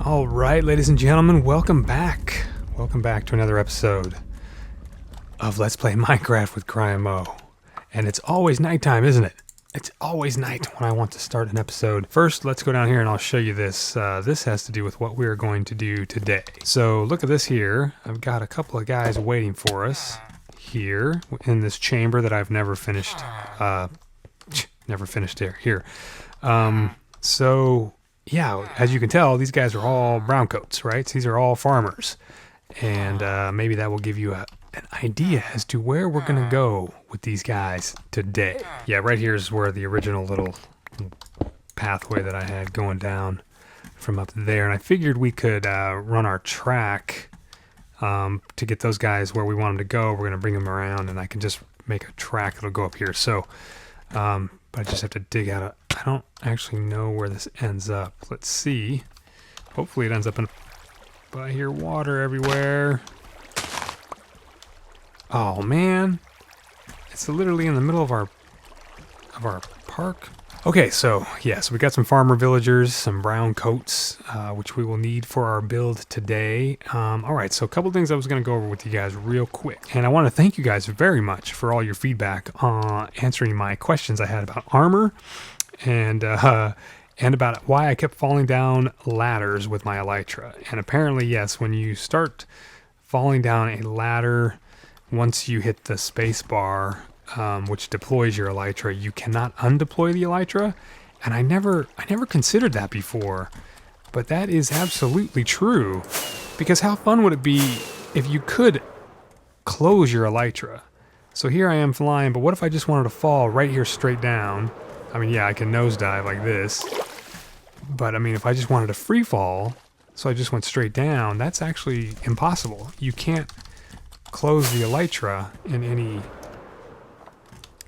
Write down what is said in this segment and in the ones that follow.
All right, ladies and gentlemen, welcome back. Welcome back to another episode of Let's Play Minecraft with CryinMo. And it's always nighttime, isn't it? It's always night when I want to start an episode. First, let's go down here and I'll show you this. This has to do with what we're going to do today. So look at this here. I've got a couple of guys waiting for us here in this chamber that I've never finished. Never finished here. So yeah, as you can tell, these guys are all brown coats, right? So these are all farmers. And maybe that will give you an idea as to where we're going to go with these guys today. Yeah, right here is where the original little pathway that I had going down from up there. And I figured we could run our track to get those guys where we want them to go. We're going to bring them around and I can just make a track that'll go up here. So, but I just have to dig out I don't actually know where this ends up. Let's see. Hopefully it ends up in... But I hear water everywhere. Oh man. It's literally in the middle of our park. Okay, so yes, we got some farmer villagers, some brown coats, which we will need for our build today. All right, so a couple things I was going to go over with you guys real quick. And I want to thank you guys very much for all your feedback on answering my questions I had about armor and about why I kept falling down ladders with my Elytra. And apparently, yes, when you start falling down a ladder, once you hit the space bar, which deploys your Elytra, you cannot undeploy the Elytra. And I never considered that before, but that is absolutely true. Because how fun would it be if you could close your Elytra? So here I am flying, but what if I just wanted to fall right here straight down? I mean, yeah, I can nosedive like this, but I mean, if I just wanted to free fall, so I just went straight down, that's actually impossible. You can't close the Elytra in any...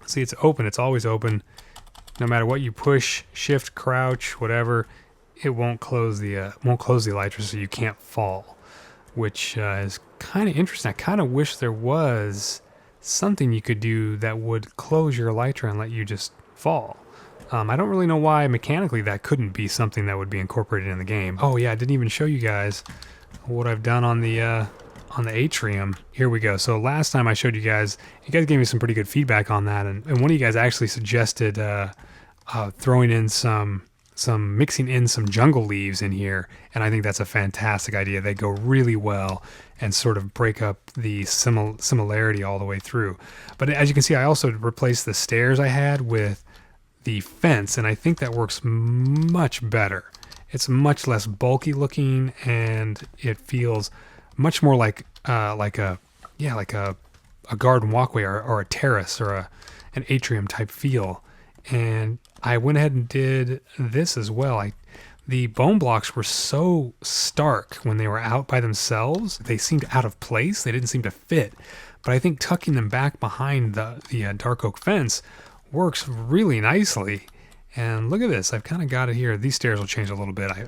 See, it's open. It's always open. No matter what you push, shift, crouch, whatever, it won't close the Elytra, so you can't fall, which is kind of interesting. I kind of wish there was something you could do that would close your Elytra and let you just fall. I don't really know why mechanically that couldn't be something that would be incorporated in the game. Oh yeah, I didn't even show you guys what I've done on the Atrium. Here we go. So last time I showed you guys gave me some pretty good feedback on that, and one of you guys actually suggested throwing in mixing in some jungle leaves in here, and I think that's a fantastic idea. They go really well and sort of break up the similarity all the way through. But as you can see, I also replaced the stairs I had with the fence, and I think that works much better. It's much less bulky looking, and it feels much more like a garden walkway or a terrace or an atrium type feel. And I went ahead and did this as well. The bone blocks were so stark when they were out by themselves. They seemed out of place. They didn't seem to fit. But I think tucking them back behind the dark oak fence works really nicely. And look at this. I've kind of got it here. These stairs will change a little bit. I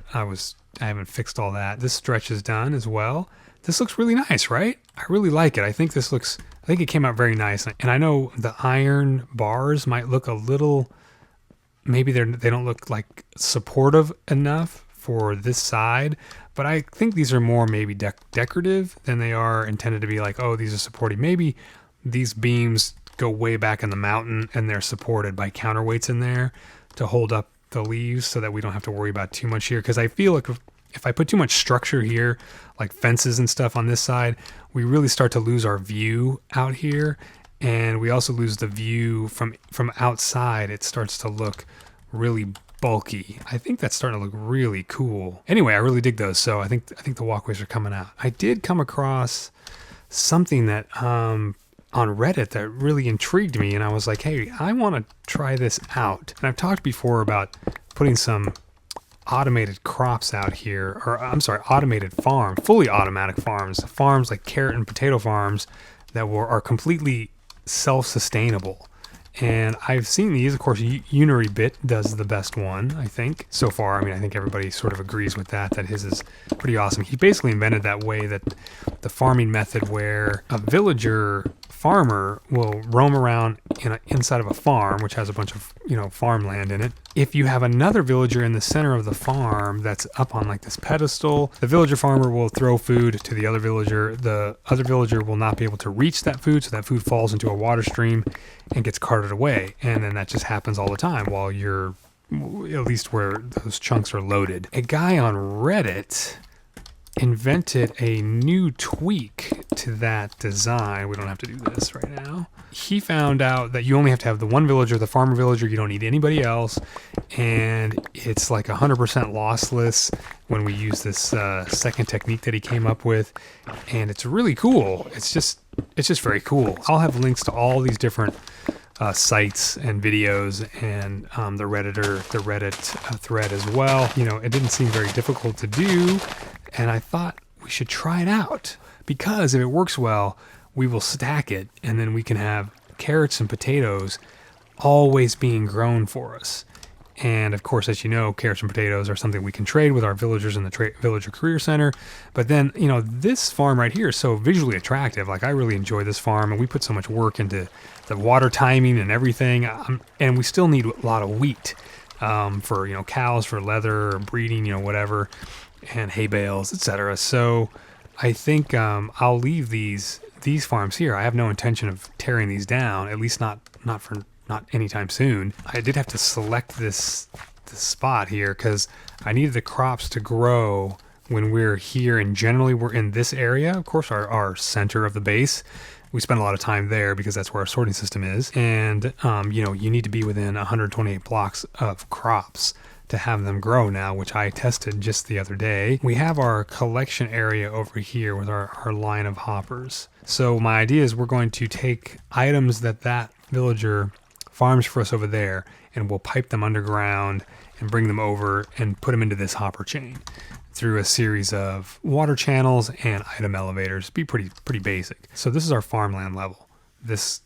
haven't fixed all that. This stretch is done as well. This looks really nice, right? I really like it. I think it came out very nice. And I know the iron bars might look a little, maybe they don't look like supportive enough for this side, but I think these are more maybe decorative than they are intended to be like, oh, these are supporting. Maybe these beams go way back in the mountain and they're supported by counterweights in there to hold up the leaves so that we don't have to worry about too much here. Because I feel like if I put too much structure here, like fences and stuff on this side, we really start to lose our view out here. And we also lose the view from outside. It starts to look really bulky. I think that's starting to look really cool. Anyway, I really dig those. So I think the walkways are coming out. I did come across something that on Reddit that really intrigued me, and I was like, hey, I want to try this out. And I've talked before about putting some automated crops out here, or I'm sorry, automated farm, fully automatic farms like carrot and potato farms that are completely self-sustainable. And I've seen these. Of course, Unarybit does the best one, I think, so far. I mean, I think everybody sort of agrees with that his is pretty awesome. He basically invented that way, that the farming method where a villager farmer will roam around inside of a farm, which has a bunch of, farmland in it. If you have another villager in the center of the farm that's up on like this pedestal, the villager farmer will throw food to the other villager. The other villager will not be able to reach that food, so that food falls into a water stream and gets carted away. And then that just happens all the time while you're, at least where those chunks are loaded. A guy on Reddit invented a new tweak to that design. We don't have to do this right now. He found out that you only have to have the one villager, the farmer villager. You don't need anybody else. And it's like 100% lossless when we use this second technique that he came up with. And it's really cool. It's just very cool. I'll have links to all these different sites and videos and the Reddit thread as well. It didn't seem very difficult to do. And I thought we should try it out, because if it works well, we will stack it, and then we can have carrots and potatoes always being grown for us. And of course, as you know, carrots and potatoes are something we can trade with our villagers in the Villager Career Center. But then, this farm right here is so visually attractive. Like, I really enjoy this farm, and we put so much work into the water timing and everything. And we still need a lot of wheat for, cows, for leather, or breeding, whatever, and hay bales, etc. So I think I'll leave these farms here. I have no intention of tearing these down, at least not anytime soon. I did have to select this spot here because I needed the crops to grow when we're here, and generally we're in this area, of course, our center of the base. We spend a lot of time there because that's where our sorting system is. And you need to be within 128 blocks of crops to have them grow now, which I tested just the other day. We have our collection area over here with our line of hoppers. So my idea is we're going to take items that villager farms for us over there, and we'll pipe them underground and bring them over and put them into this hopper chain through a series of water channels and item elevators. Be pretty basic. So this is our farmland level. This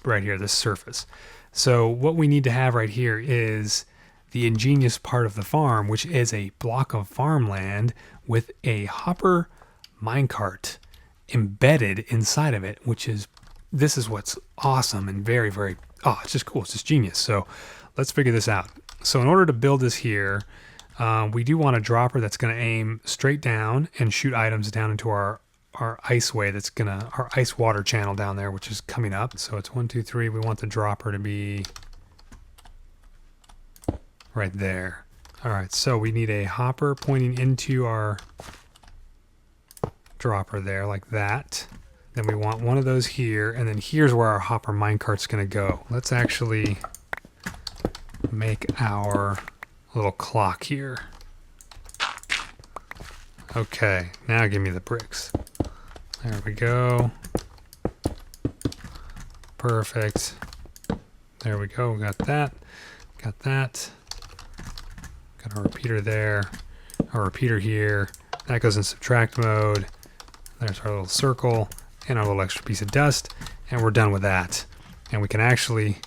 right here, this surface. So what we need to have right here is the ingenious part of the farm, which is a block of farmland with a hopper minecart embedded inside of it, this is what's awesome and very, very, it's just cool. It's just genius. So let's figure this out. So in order to build this here, we do want a dropper that's going to aim straight down and shoot items down into our iceway. Our ice water channel down there, which is coming up. So it's 1, 2, 3. We want the dropper to be right there. All right, so we need a hopper pointing into our dropper there, like that. Then we want one of those here, and then here's where our hopper minecart's gonna go. Let's actually make our little clock here. Okay, now give me the bricks. There we go. Perfect. There we go, got that. Got that. Got our repeater there, our repeater here. That goes in subtract mode. There's our little circle and our little extra piece of dust, and we're done with that. And we can actually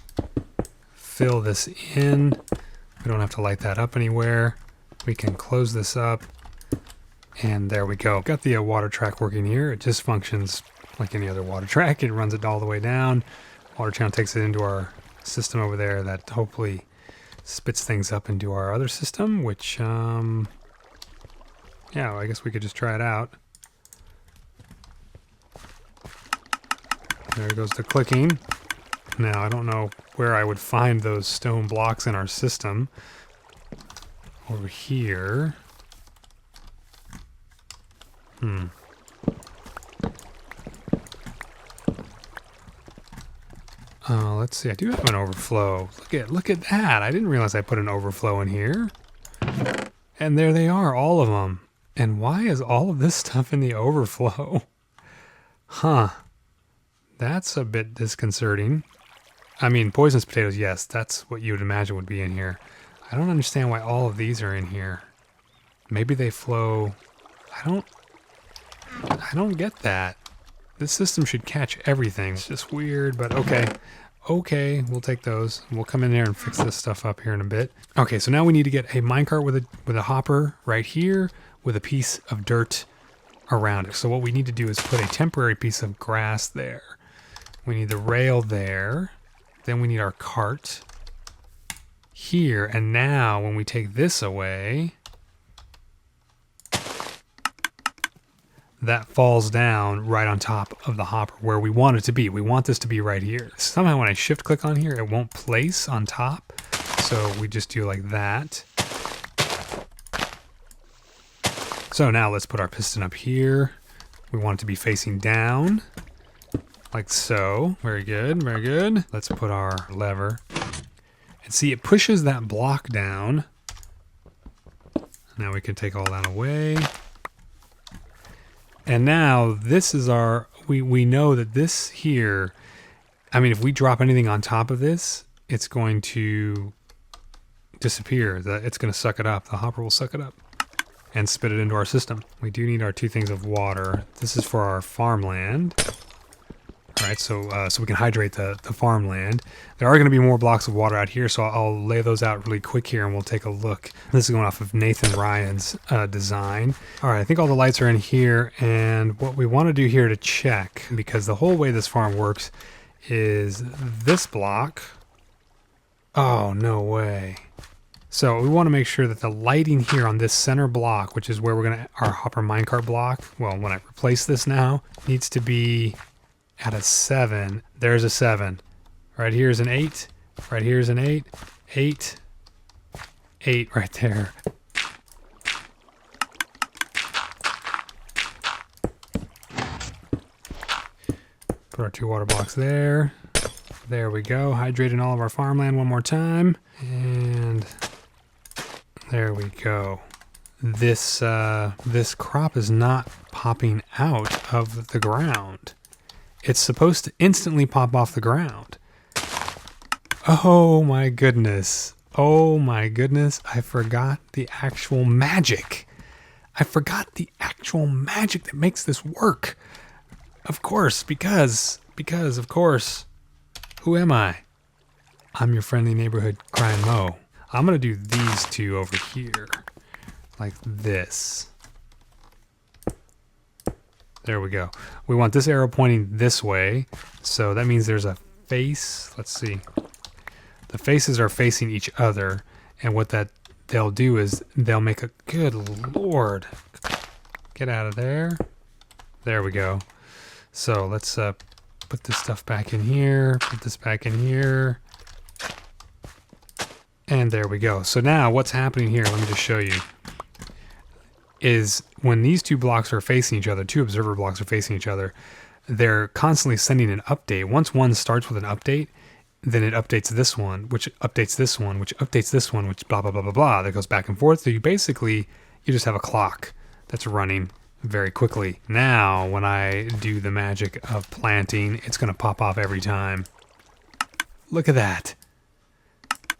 fill this in. We don't have to light that up anywhere. We can close this up, and there we go. Got the water track working here. It just functions like any other water track. It runs it all the way down. Water channel takes it into our system over there that hopefully spits things up into our other system, which, yeah, I guess we could just try it out. There goes the clicking. Now, I don't know where I would find those stone blocks in our system. Over here. Let's see. I do have an overflow. Look at that. I didn't realize I put an overflow in here. And there they are, all of them. And why is all of this stuff in the overflow? Huh. That's a bit disconcerting. I mean, poisonous potatoes, yes, that's what you would imagine would be in here. I don't understand why all of these are in here. Maybe they flow. I don't get that. This system should catch everything. It's just weird, but okay. okay, we'll take those. We'll come in there and fix this stuff up here in a bit. Okay, so now we need to get a minecart with a hopper right here with a piece of dirt around it. So what we need to do is put a temporary piece of grass there. We need the rail there. Then we need our cart here. And now when we take this away, that falls down right on top of the hopper where we want it to be. We want this to be right here. Somehow when I shift click on here, it won't place on top. So we just do like that. So now let's put our piston up here. We want it to be facing down, like so. Very good, very good. Let's put our lever. And see, it pushes that block down. Now we can take all that away. And now this is our, we know that this here, I mean, if we drop anything on top of this, it's going to disappear. It's going to suck it up. The hopper will suck it up and spit it into our system. We do need our 2 things of water. This is for our farmland. All right, so we can hydrate the farmland. There are going to be more blocks of water out here, so I'll lay those out really quick here and we'll take a look. This is going off of Nathan Ryan's design. All right, I think all the lights are in here, and what we want to do here to check, because the whole way this farm works is this block. Oh, no way. So we want to make sure that the lighting here on this center block, which is where we're going to, our hopper minecart block, well, when I replace this now, needs to be at a 7. There's a 7. Right here's an 8. Right here's an 8. 8. 8 right there. Put our 2 water blocks there. There we go. Hydrating all of our farmland one more time. And there we go. This crop is not popping out of the ground. It's supposed to instantly pop off the ground. Oh my goodness. Oh my goodness. I forgot the actual magic. I forgot the actual magic that makes this work. Of course, because of course, who am I? I'm your friendly neighborhood CryinMo. I'm going to do these 2 over here, like this. There we go. We want this arrow pointing this way, so that means there's a face. Let's see. The faces are facing each other, and what they'll do is they'll make a, good Lord. Get out of there. There we go. So let's put this stuff back in here, put this back in here. And there we go. So now what's happening here, let me just show you, is when these 2 blocks are facing each other, 2 observer blocks are facing each other, they're constantly sending an update. Once one starts with an update, then it updates this one, which updates this one, which updates this one, which blah, blah, blah, blah, blah. That goes back and forth. So you just have a clock that's running very quickly. Now, when I do the magic of planting, it's going to pop off every time. Look at that.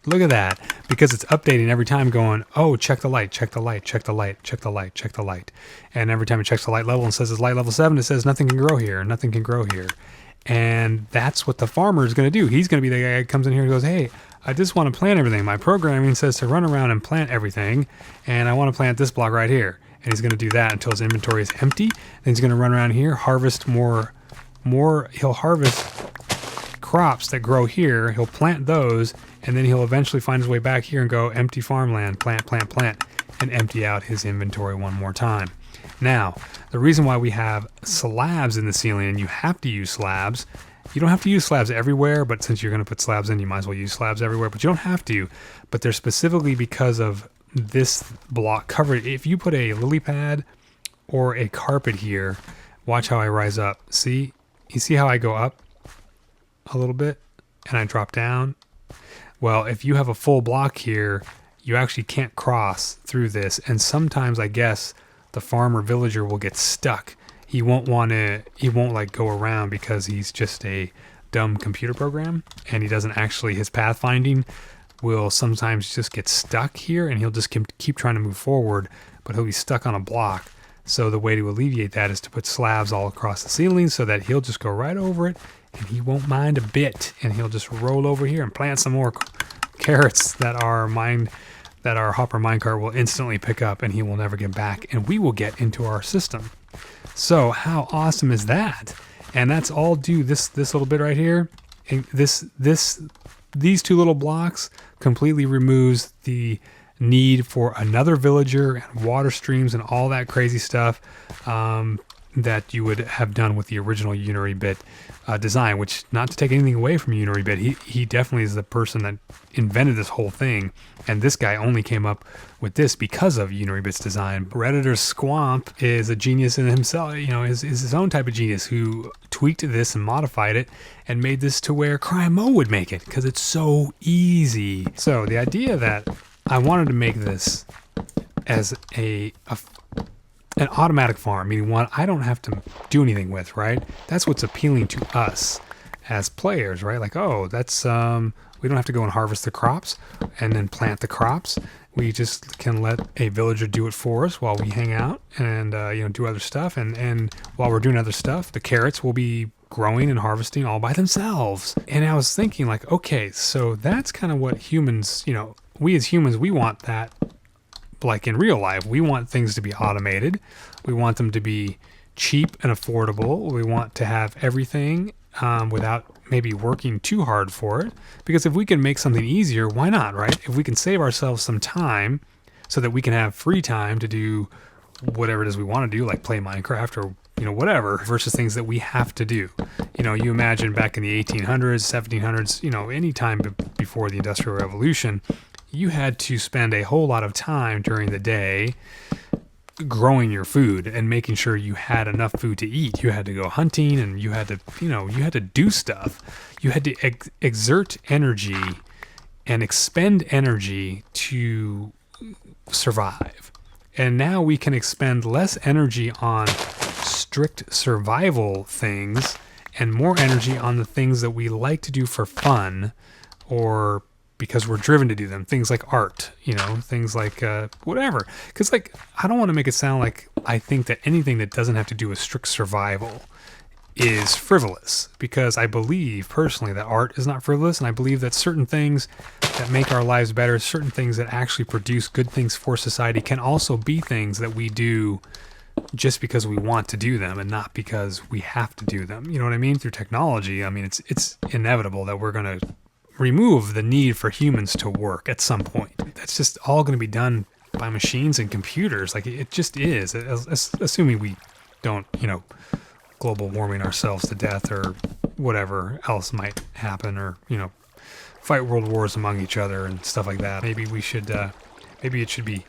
Look at that. Because it's updating every time going, oh, check the light, check the light, check the light, check the light, check the light. And every time it checks the light level and says it's light level 7, it says nothing can grow here, nothing can grow here. And that's what the farmer is going to do. He's going to be the guy that comes in here and goes, hey, I just want to plant everything. My programming says to run around and plant everything, and I want to plant this block right here. And he's going to do that until his inventory is empty. Then he's going to run around here, harvest more. He'll harvest crops that grow here. He'll plant those, and then he'll eventually find his way back here and go empty farmland, plant, plant, plant, and empty out his inventory one more time. Now, the reason why we have slabs in the ceiling, and you have to use slabs, you don't have to use slabs everywhere, but since you're going to put slabs in, you might as well use slabs everywhere, but you don't have to. But they're specifically because of this block covered. If you put a lily pad or a carpet here, watch how I rise up. See? You see how I go up a little bit and I drop down? Well, if you have a full block here, you actually can't cross through this, and sometimes I guess the farmer villager will get stuck. He won't like go around because he's just a dumb computer program, and he doesn't actually, his pathfinding will sometimes just get stuck here, and he'll just keep trying to move forward, but he'll be stuck on a block. So the way to alleviate that is to put slabs all across the ceiling so that he'll just go right over it and he won't mind a bit. And he'll just roll over here and plant some more carrots that our hopper minecart will instantly pick up, and he will never get back, and we will get into our system. So how awesome is that? And that's all due this little bit right here. And these two little blocks completely removes the need for another villager and water streams and all that crazy stuff that you would have done with the original Unarybit design, which, not to take anything away from Unarybit, he definitely is the person that invented this whole thing, and this guy only came up with this because of Unarybit's design. Redditor Squomp is a genius in himself, is his own type of genius, who tweaked this and modified it and made this to where CryinMo would make it, because it's so easy. So the idea that I wanted to make this as an automatic farm, meaning one I don't have to do anything with, right? That's what's appealing to us as players, right? Like, oh, that's we don't have to go and harvest the crops and then plant the crops. We just can let a villager do it for us while we hang out and do other stuff. And while we're doing other stuff, the carrots will be growing and harvesting all by themselves. And I was thinking, like, okay, so that's kind of what humans, we as humans, we want that. Like in real life, we want things to be automated. We want them to be cheap and affordable. We want to have everything without maybe working too hard for it. Because if we can make something easier, why not, right? If we can save ourselves some time so that we can have free time to do whatever it is we want to do, like play Minecraft or whatever, versus things that we have to do. You imagine back in the 1800s, 1700s, any time before the Industrial Revolution, you had to spend a whole lot of time during the day growing your food and making sure you had enough food to eat. You had to go hunting, and you had to do stuff. You had to exert energy and expend energy to survive. And now we can expend less energy on strict survival things and more energy on the things that we like to do for fun, or because we're driven to do them. Things like art, things like whatever. Because, like, I don't want to make it sound like I think that anything that doesn't have to do with strict survival is frivolous. Because I believe, personally, that art is not frivolous. And I believe that certain things that make our lives better, certain things that actually produce good things for society, can also be things that we do just because we want to do them and not because we have to do them. You know what I mean? Through technology, it's inevitable that we're going to remove the need for humans to work at some point. That's just all going to be done by machines and computers. Like, it just is, assuming we don't, global warming ourselves to death or whatever else might happen, or, fight world wars among each other and stuff like that. Maybe we should, maybe it should be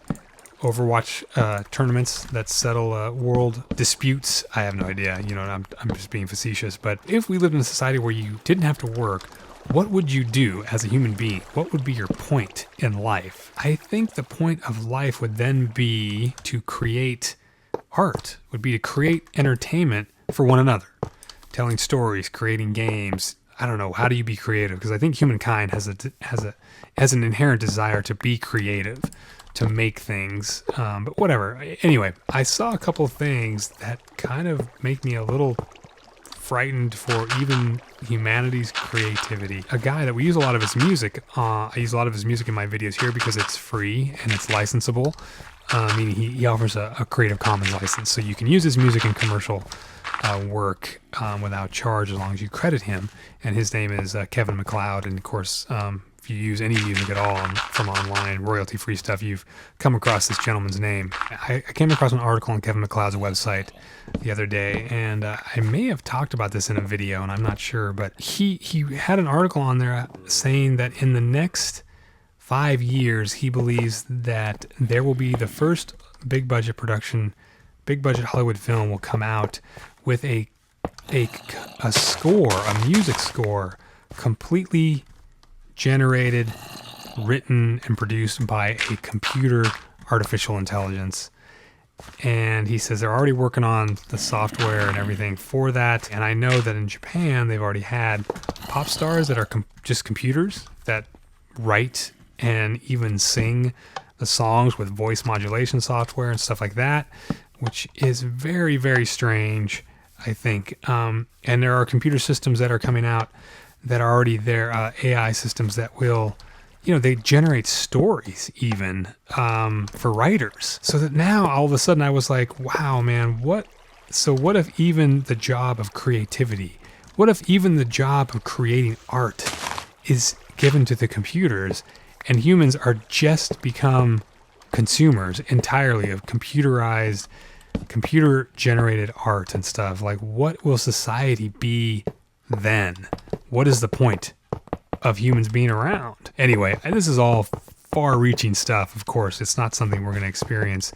Overwatch tournaments that settle world disputes. I have no idea. I'm just being facetious. But if we lived in a society where you didn't have to work, what would you do as a human being? What would be your point in life? I think the point of life would then be to create art, would be to create entertainment for one another, telling stories, creating games. I don't know. How do you be creative? Because I think humankind has an inherent desire to be creative, to make things. But whatever. Anyway, I saw a couple of things that kind of make me a little frightened for even humanity's creativity. A guy that we use a lot of his music, I use a lot of his music in my videos here because it's free and it's licensable, meaning he offers a Creative Commons license, so you can use his music in commercial work without charge as long as you credit him, and his name is Kevin MacLeod. And of course, if you use any music at all from online, royalty-free stuff, you've come across this gentleman's name. I came across an article on Kevin MacLeod's website the other day, and I may have talked about this in a video, and I'm not sure, but he had an article on there saying that in the next 5 years, he believes that there will be the first big budget Hollywood film will come out with a score, a music score, completely generated, written, and produced by a computer artificial intelligence. And he says they're already working on the software and everything for that. And I know that in Japan, they've already had pop stars that are just computers that write and even sing the songs with voice modulation software and stuff like that. which is very, very strange, I think. And there are computer systems that are coming out that are already there, AI systems that will, they generate stories even for writers. So that now all of a sudden I was like, wow, man, what if even the job of creativity, what if even the job of creating art is given to the computers and humans are just become consumers entirely of computer-generated art and stuff? Like, what will society be then? What is the point of humans being around? Anyway, this is all far-reaching stuff, of course. It's not something we're going to experience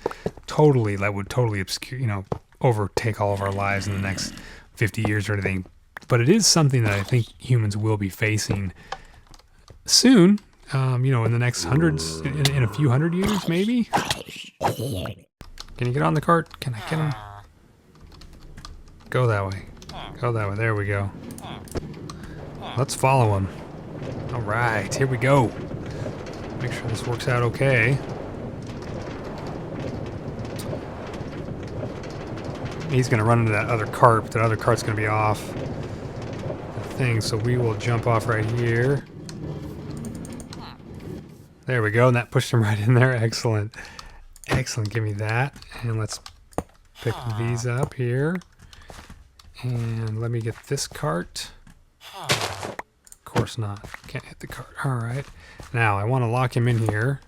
totally, that would totally obscure, overtake all of our lives in the next 50 years or anything. But it is something that I think humans will be facing soon, in the next hundreds, in a few hundred years, maybe? Can you get on the cart? Can I get him? Go that way. Go that way. There we go. Let's follow him. All right, here we go. Make sure this works out okay. He's going to run into that other cart, but that other cart's going to be off the thing, so we will jump off right here. There we go, and that pushed him right in there. Excellent. Excellent, give me that. And let's pick these up here. And let me get this cart. Of course not. Can't hit the cart. All right. Now, I want to lock him in here.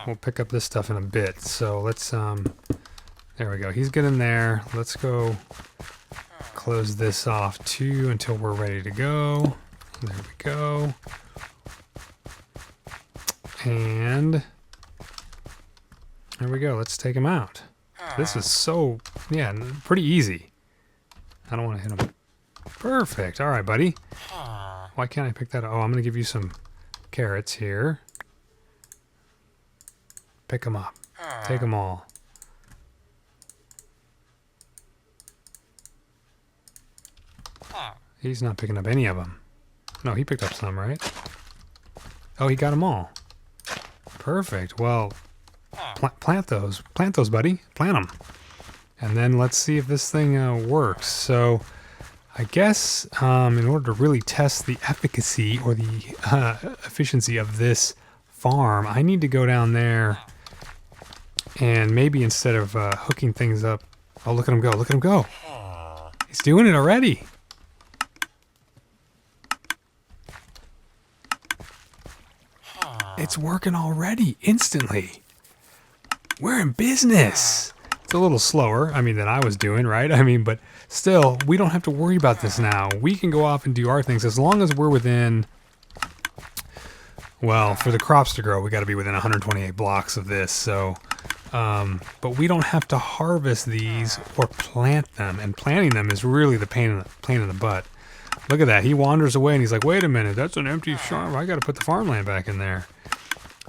We'll pick up this stuff in a bit. So let's, there we go. He's good in there. Let's go close this off too until we're ready to go. There we go. And there we go. Let's take him out. This is so, pretty easy. I don't want to hit him. Perfect. All right, buddy. Why can't I pick that up? Oh, I'm going to give you some carrots here. Pick them up. Take them all. He's not picking up any of them. No, he picked up some, right? Oh, he got them all. Perfect. Well, plant those. Plant those, buddy. Plant them. And then let's see if this thing works. So I guess in order to really test the efficacy or the efficiency of this farm, I need to go down there and maybe instead of hooking things up... Oh, look at him go. Look at him go. He's doing it already. It's working already, instantly. We're in business. It's a little slower, than I was doing, right? But still, we don't have to worry about this now. We can go off and do our things as long as we're within, well, for the crops to grow, we got to be within 128 blocks of this. So, but we don't have to harvest these or plant them. And planting them is really the pain in the butt. Look at that. He wanders away and he's like, wait a minute, that's an empty farm. I got to put the farmland back in there.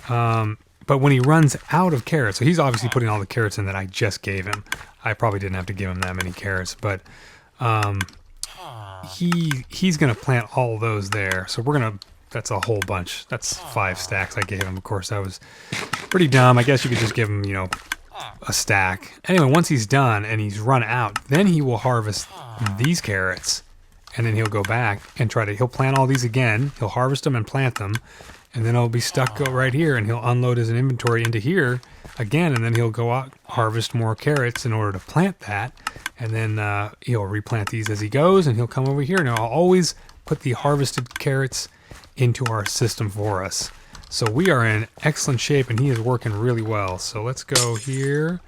But when he runs out of carrots, so he's obviously putting all the carrots in that I just gave him. I probably didn't have to give him that many carrots, but he's going to plant all those there. So we're going to, that's a whole bunch. That's 5 stacks I gave him. Of course, that was pretty dumb. I guess you could just give him, a stack. Anyway, once he's done and he's run out, then he will harvest these carrots. And then he'll go back and he'll plant all these again. He'll harvest them and plant them. And then it'll be stuck right here, and he'll unload his inventory into here again, and then he'll go out, harvest more carrots in order to plant that, and then he'll replant these as he goes, and he'll come over here, and I'll always put the harvested carrots into our system for us. So we are in excellent shape, and he is working really well. So let's go here,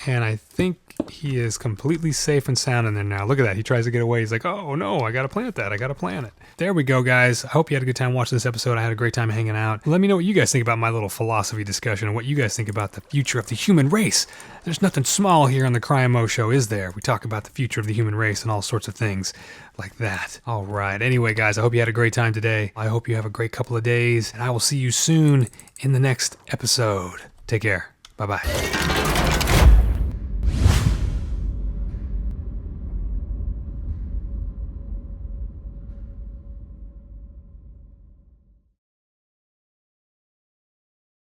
and I think he is completely safe and sound in there now. Look at that. He tries to get away. He's like, oh, no, I got to plant that. I got to plant it. There we go, guys. I hope you had a good time watching this episode. I had a great time hanging out. Let me know what you guys think about my little philosophy discussion and what you guys think about the future of the human race. There's nothing small here on the CryinMo show, is there? We talk about the future of the human race and all sorts of things like that. All right. Anyway, guys, I hope you had a great time today. I hope you have a great couple of days, and I will see you soon in the next episode. Take care. Bye-bye.